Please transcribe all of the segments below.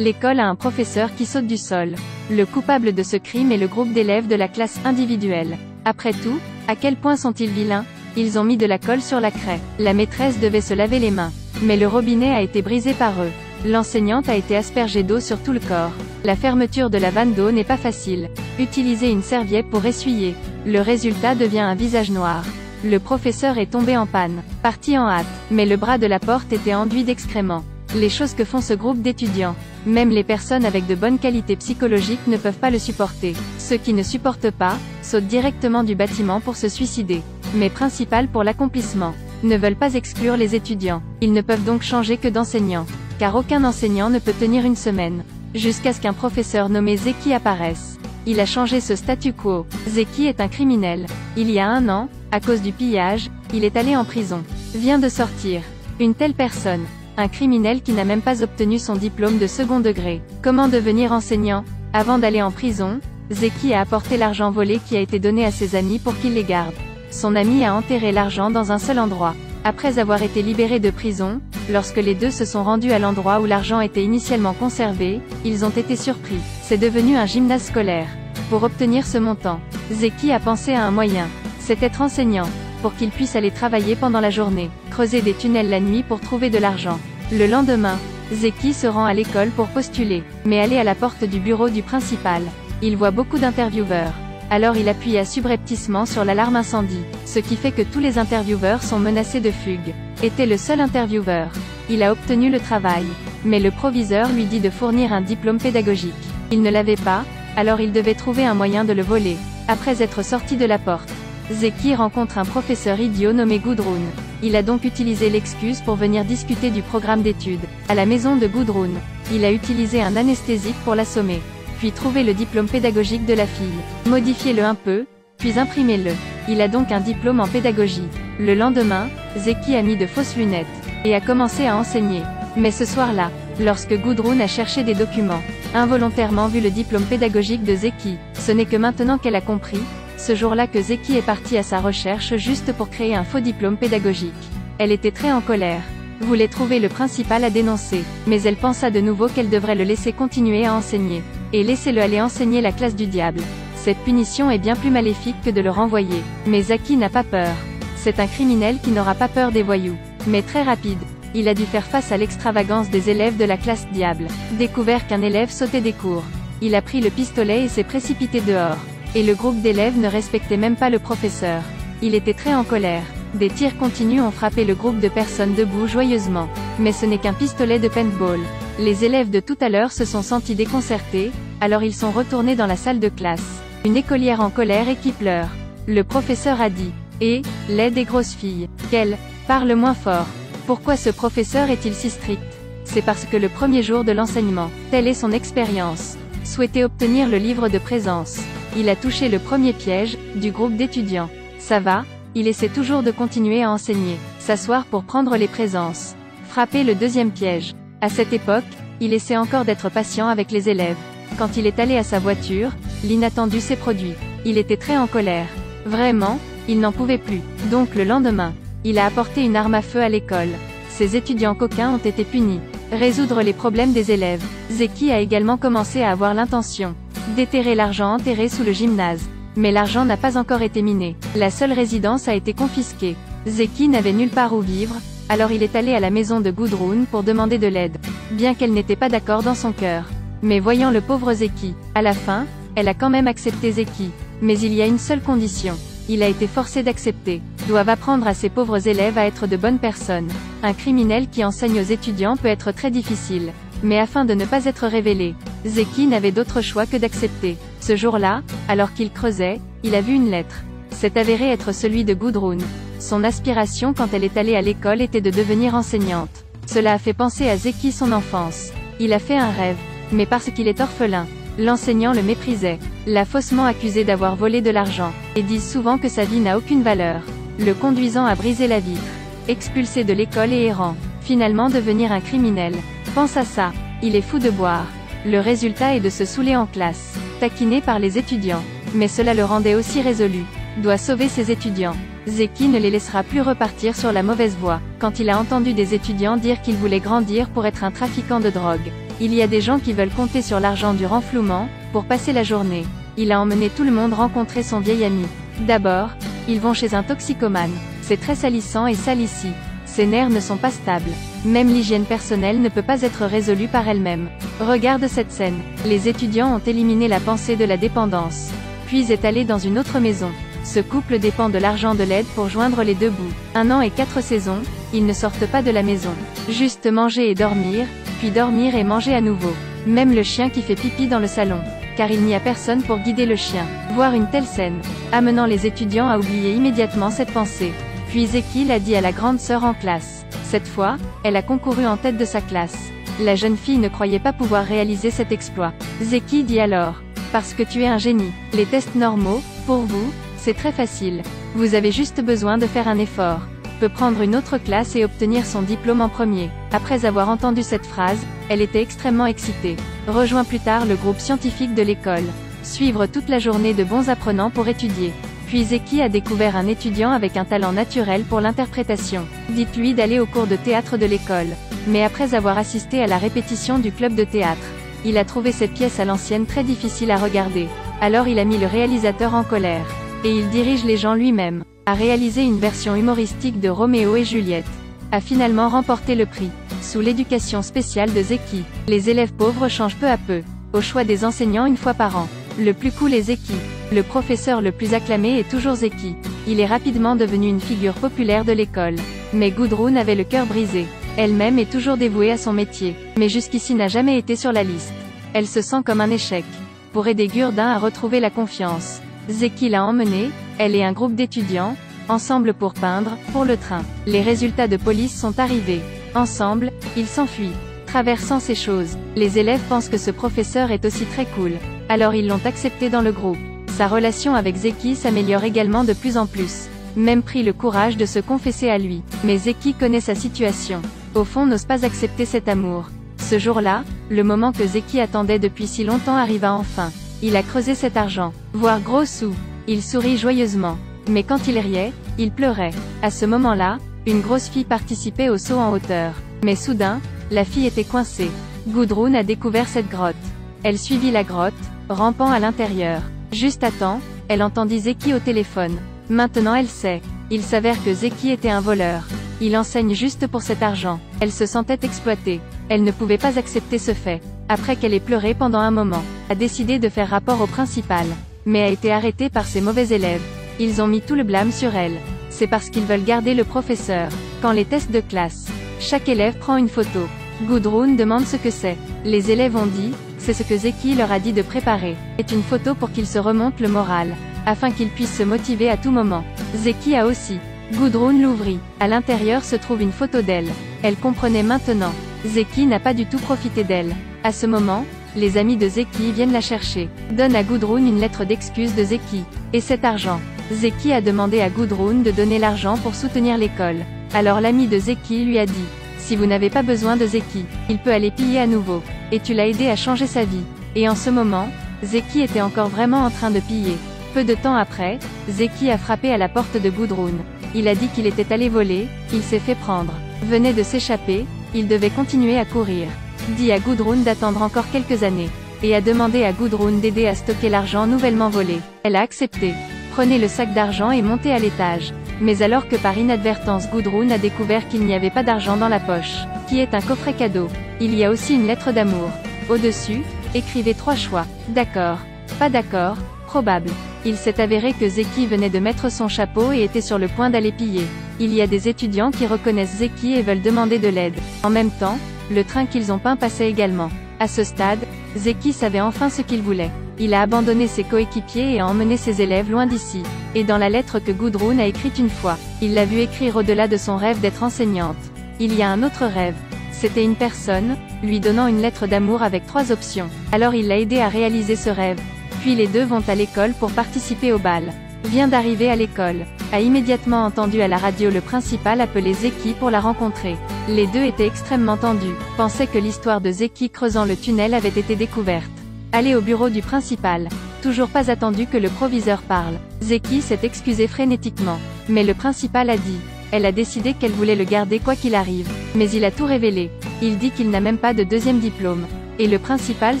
L'école a un professeur qui saute du sol. Le coupable de ce crime est le groupe d'élèves de la classe individuelle. Après tout, à quel point sont-ils vilains? Ils ont mis de la colle sur la craie. La maîtresse devait se laver les mains. Mais le robinet a été brisé par eux. L'enseignante a été aspergée d'eau sur tout le corps. La fermeture de la vanne d'eau n'est pas facile. Utilisez une serviette pour essuyer. Le résultat devient un visage noir. Le professeur est tombé en panne. Parti en hâte. Mais le bras de la porte était enduit d'excréments. Les choses que font ce groupe d'étudiants. Même les personnes avec de bonnes qualités psychologiques ne peuvent pas le supporter. Ceux qui ne supportent pas, sautent directement du bâtiment pour se suicider. Mais principal pour l'accomplissement. Ne veulent pas exclure les étudiants. Ils ne peuvent donc changer que d'enseignants. Car aucun enseignant ne peut tenir une semaine. Jusqu'à ce qu'un professeur nommé Zeki apparaisse. Il a changé ce statu quo. Zeki est un criminel. Il y a 1 an, à cause du pillage, il est allé en prison. Vient de sortir. Une telle personne. Un criminel qui n'a même pas obtenu son diplôme de second degré. Comment devenir enseignant? Avant d'aller en prison, Zeki a apporté l'argent volé qui a été donné à ses amis pour qu'ils les gardent. Son ami a enterré l'argent dans un seul endroit. Après avoir été libéré de prison, lorsque les deux se sont rendus à l'endroit où l'argent était initialement conservé, ils ont été surpris. C'est devenu un gymnase scolaire. Pour obtenir ce montant, Zeki a pensé à un moyen. C'est être enseignant. Pour qu'il puisse aller travailler pendant la journée, creuser des tunnels la nuit pour trouver de l'argent. Le lendemain, Zeki se rend à l'école pour postuler, mais aller à la porte du bureau du principal. Il voit beaucoup d'intervieweurs. Alors il appuie subrepticement sur l'alarme incendie, ce qui fait que tous les intervieweurs sont menacés de fugue. Était le seul intervieweur. Il a obtenu le travail. Mais le proviseur lui dit de fournir un diplôme pédagogique. Il ne l'avait pas, alors il devait trouver un moyen de le voler. Après être sorti de la porte, Zeki rencontre un professeur idiot nommé Gudrun. Il a donc utilisé l'excuse pour venir discuter du programme d'études. À la maison de Gudrun, il a utilisé un anesthésique pour l'assommer. Puis trouver le diplôme pédagogique de la fille. Modifiez-le un peu, puis imprimez-le. Il a donc un diplôme en pédagogie. Le lendemain, Zeki a mis de fausses lunettes, et a commencé à enseigner. Mais ce soir-là, lorsque Gudrun a cherché des documents, involontairement vu le diplôme pédagogique de Zeki, ce n'est que maintenant qu'elle a compris, ce jour-là que Zeki est parti à sa recherche juste pour créer un faux diplôme pédagogique. Elle était très en colère. Voulait trouver le principal à dénoncer, mais elle pensa de nouveau qu'elle devrait le laisser continuer à enseigner. Et laissez-le aller enseigner la classe du diable. Cette punition est bien plus maléfique que de le renvoyer. Mais Zeki n'a pas peur. C'est un criminel qui n'aura pas peur des voyous. Mais très rapide. Il a dû faire face à l'extravagance des élèves de la classe diable. Découvert qu'un élève sautait des cours. Il a pris le pistolet et s'est précipité dehors. Et le groupe d'élèves ne respectait même pas le professeur. Il était très en colère. Des tirs continus ont frappé le groupe de personnes debout joyeusement. Mais ce n'est qu'un pistolet de paintball. Les élèves de tout à l'heure se sont sentis déconcertés, alors ils sont retournés dans la salle de classe. Une écolière en colère et qui pleure. Le professeur a dit « Eh, les des grosses filles, qu'elle parle moins fort. Pourquoi ce professeur est-il si strict? C'est parce que le premier jour de l'enseignement, telle est son expérience. Souhaitait obtenir le livre de présence. Il a touché le premier piège, du groupe d'étudiants. Ça va, il essaie toujours de continuer à enseigner. S'asseoir pour prendre les présences. Frapper le deuxième piège. À cette époque, il essaie encore d'être patient avec les élèves. Quand il est allé à sa voiture, l'inattendu s'est produit. Il était très en colère. Vraiment, il n'en pouvait plus. Donc le lendemain, il a apporté une arme à feu à l'école. Ses étudiants coquins ont été punis. Résoudre les problèmes des élèves. Zeki a également commencé à avoir l'intention déterrer l'argent enterré sous le gymnase. Mais l'argent n'a pas encore été miné. La seule résidence a été confisquée. Zeki n'avait nulle part où vivre, alors il est allé à la maison de Gudrun pour demander de l'aide. Bien qu'elle n'était pas d'accord dans son cœur. Mais voyant le pauvre Zeki, à la fin, elle a quand même accepté Zeki. Mais il y a une seule condition. Il a été forcé d'accepter. Doivent apprendre à ces pauvres élèves à être de bonnes personnes. Un criminel qui enseigne aux étudiants peut être très difficile. Mais afin de ne pas être révélé, Zeki n'avait d'autre choix que d'accepter. Ce jour-là, alors qu'il creusait, il a vu une lettre. C'est avéré être celui de Gudrun. Son aspiration quand elle est allée à l'école était de devenir enseignante. Cela a fait penser à Zeki son enfance. Il a fait un rêve. Mais parce qu'il est orphelin, l'enseignant le méprisait. L'a faussement accusé d'avoir volé de l'argent. Et disent souvent que sa vie n'a aucune valeur. Le conduisant à briser la vitre. Expulsé de l'école et errant. Finalement devenir un criminel. Pense à ça. Il est fou de boire. Le résultat est de se saouler en classe. Taquiné par les étudiants. Mais cela le rendait aussi résolu. Doit sauver ses étudiants. Zeki ne les laissera plus repartir sur la mauvaise voie. Quand il a entendu des étudiants dire qu'ils voulaient grandir pour être un trafiquant de drogue. Il y a des gens qui veulent compter sur l'argent du renflouement, pour passer la journée. Il a emmené tout le monde rencontrer son vieil ami. D'abord, ils vont chez un toxicomane. C'est très salissant et sale ici. Ses nerfs ne sont pas stables. Même l'hygiène personnelle ne peut pas être résolue par elle-même. Regarde cette scène. Les étudiants ont éliminé la pensée de la dépendance. Puis est allé dans une autre maison. Ce couple dépend de l'argent de l'aide pour joindre les deux bouts. 1 an et 4 saisons, ils ne sortent pas de la maison. Juste manger et dormir, puis dormir et manger à nouveau. Même le chien qui fait pipi dans le salon. Car il n'y a personne pour guider le chien. Voir une telle scène, amenant les étudiants à oublier immédiatement cette pensée. Puis Zeki l'a dit à la grande sœur en classe. Cette fois, elle a concouru en tête de sa classe. La jeune fille ne croyait pas pouvoir réaliser cet exploit. Zeki dit alors, parce que tu es un génie. Les tests normaux, pour vous, c'est très facile. Vous avez juste besoin de faire un effort. Peut prendre une autre classe et obtenir son diplôme en premier. Après avoir entendu cette phrase, elle était extrêmement excitée. Rejoint plus tard le groupe scientifique de l'école. Suivre toute la journée de bons apprenants pour étudier. Puis Zeki a découvert un étudiant avec un talent naturel pour l'interprétation. Dites-lui d'aller au cours de théâtre de l'école. Mais après avoir assisté à la répétition du club de théâtre, il a trouvé cette pièce à l'ancienne très difficile à regarder. Alors il a mis le réalisateur en colère. Et il dirige les gens lui-même. A réalisé une version humoristique de Roméo et Juliette. A finalement remporté le prix. Sous l'éducation spéciale de Zeki, les élèves pauvres changent peu à peu. Au choix des enseignants une fois par an. Le plus cool est Zeki. Le professeur le plus acclamé est toujours Zeki. Il est rapidement devenu une figure populaire de l'école. Mais Gudrun avait le cœur brisé. Elle-même est toujours dévouée à son métier. Mais jusqu'ici n'a jamais été sur la liste. Elle se sent comme un échec. Pour aider Gurdin à retrouver la confiance, Zeki l'a emmenée, elle et un groupe d'étudiants, ensemble pour peindre, pour le train. Les résultats de police sont arrivés. Ensemble, ils s'enfuient. Traversant ces choses, les élèves pensent que ce professeur est aussi très cool. Alors ils l'ont accepté dans le groupe. Sa relation avec Zeki s'améliore également de plus en plus. Même pris le courage de se confesser à lui. Mais Zeki connaît sa situation. Au fond n'ose pas accepter cet amour. Ce jour-là, le moment que Zeki attendait depuis si longtemps arriva enfin. Il a creusé cet argent. Voir gros sous. Il sourit joyeusement. Mais quand il riait, il pleurait. À ce moment-là, une grosse fille participait au saut en hauteur. Mais soudain, la fille était coincée. Gudrun a découvert cette grotte. Elle suivit la grotte, rampant à l'intérieur. Juste à temps, elle entendit Zeki au téléphone. Maintenant elle sait. Il s'avère que Zeki était un voleur. Il enseigne juste pour cet argent. Elle se sentait exploitée. Elle ne pouvait pas accepter ce fait. Après qu'elle ait pleuré pendant un moment, a décidé de faire rapport au principal. Mais a été arrêtée par ses mauvais élèves. Ils ont mis tout le blâme sur elle. C'est parce qu'ils veulent garder le professeur. Quand les tests de classe, chaque élève prend une photo. Gudrun demande ce que c'est. Les élèves ont dit, c'est ce que Zeki leur a dit de préparer. C'est une photo pour qu'ils se remontent le moral. Afin qu'ils puissent se motiver à tout moment. Zeki a aussi. Gudrun l'ouvrit. À l'intérieur se trouve une photo d'elle. Elle comprenait maintenant. Zeki n'a pas du tout profité d'elle. À ce moment, les amis de Zeki viennent la chercher. Donne à Gudrun une lettre d'excuse de Zeki. Et cet argent. Zeki a demandé à Gudrun de donner l'argent pour soutenir l'école. Alors l'ami de Zeki lui a dit, si vous n'avez pas besoin de Zeki, il peut aller piller à nouveau. Et tu l'as aidé à changer sa vie. Et en ce moment, Zeki était encore vraiment en train de piller. Peu de temps après, Zeki a frappé à la porte de Gudrun. Il a dit qu'il était allé voler, il s'est fait prendre. Venait de s'échapper, il devait continuer à courir. Dit à Gudrun d'attendre encore quelques années. Et a demandé à Gudrun d'aider à stocker l'argent nouvellement volé. Elle a accepté. Prenez le sac d'argent et montez à l'étage. Mais alors que par inadvertance Gudrun a découvert qu'il n'y avait pas d'argent dans la poche, qui est un coffret cadeau, il y a aussi une lettre d'amour. Au-dessus, écrivez 3 choix. D'accord. Pas d'accord. Probable. Il s'est avéré que Zeki venait de mettre son chapeau et était sur le point d'aller piller. Il y a des étudiants qui reconnaissent Zeki et veulent demander de l'aide. En même temps, le train qu'ils ont peint passait également. À ce stade, Zeki savait enfin ce qu'il voulait. Il a abandonné ses coéquipiers et a emmené ses élèves loin d'ici. Et dans la lettre que Gudrun a écrite une fois, il l'a vu écrire au-delà de son rêve d'être enseignante. Il y a un autre rêve. C'était une personne, lui donnant une lettre d'amour avec 3 options. Alors il l'a aidé à réaliser ce rêve. Puis les deux vont à l'école pour participer au bal. Vient d'arriver à l'école. A immédiatement entendu à la radio le principal appeler Zeki pour la rencontrer. Les deux étaient extrêmement tendus. Pensaient que l'histoire de Zeki creusant le tunnel avait été découverte. Aller au bureau du principal. Toujours pas attendu que le proviseur parle. Zeki s'est excusé frénétiquement. Mais le principal a dit. Elle a décidé qu'elle voulait le garder quoi qu'il arrive. Mais il a tout révélé. Il dit qu'il n'a même pas de 2e diplôme. Et le principal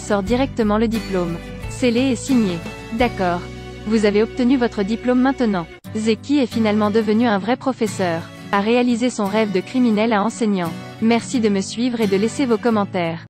sort directement le diplôme. Scellé et signé. D'accord. Vous avez obtenu votre diplôme maintenant. Zeki est finalement devenu un vrai professeur. A réalisé son rêve de criminel à enseignant. Merci de me suivre et de laisser vos commentaires.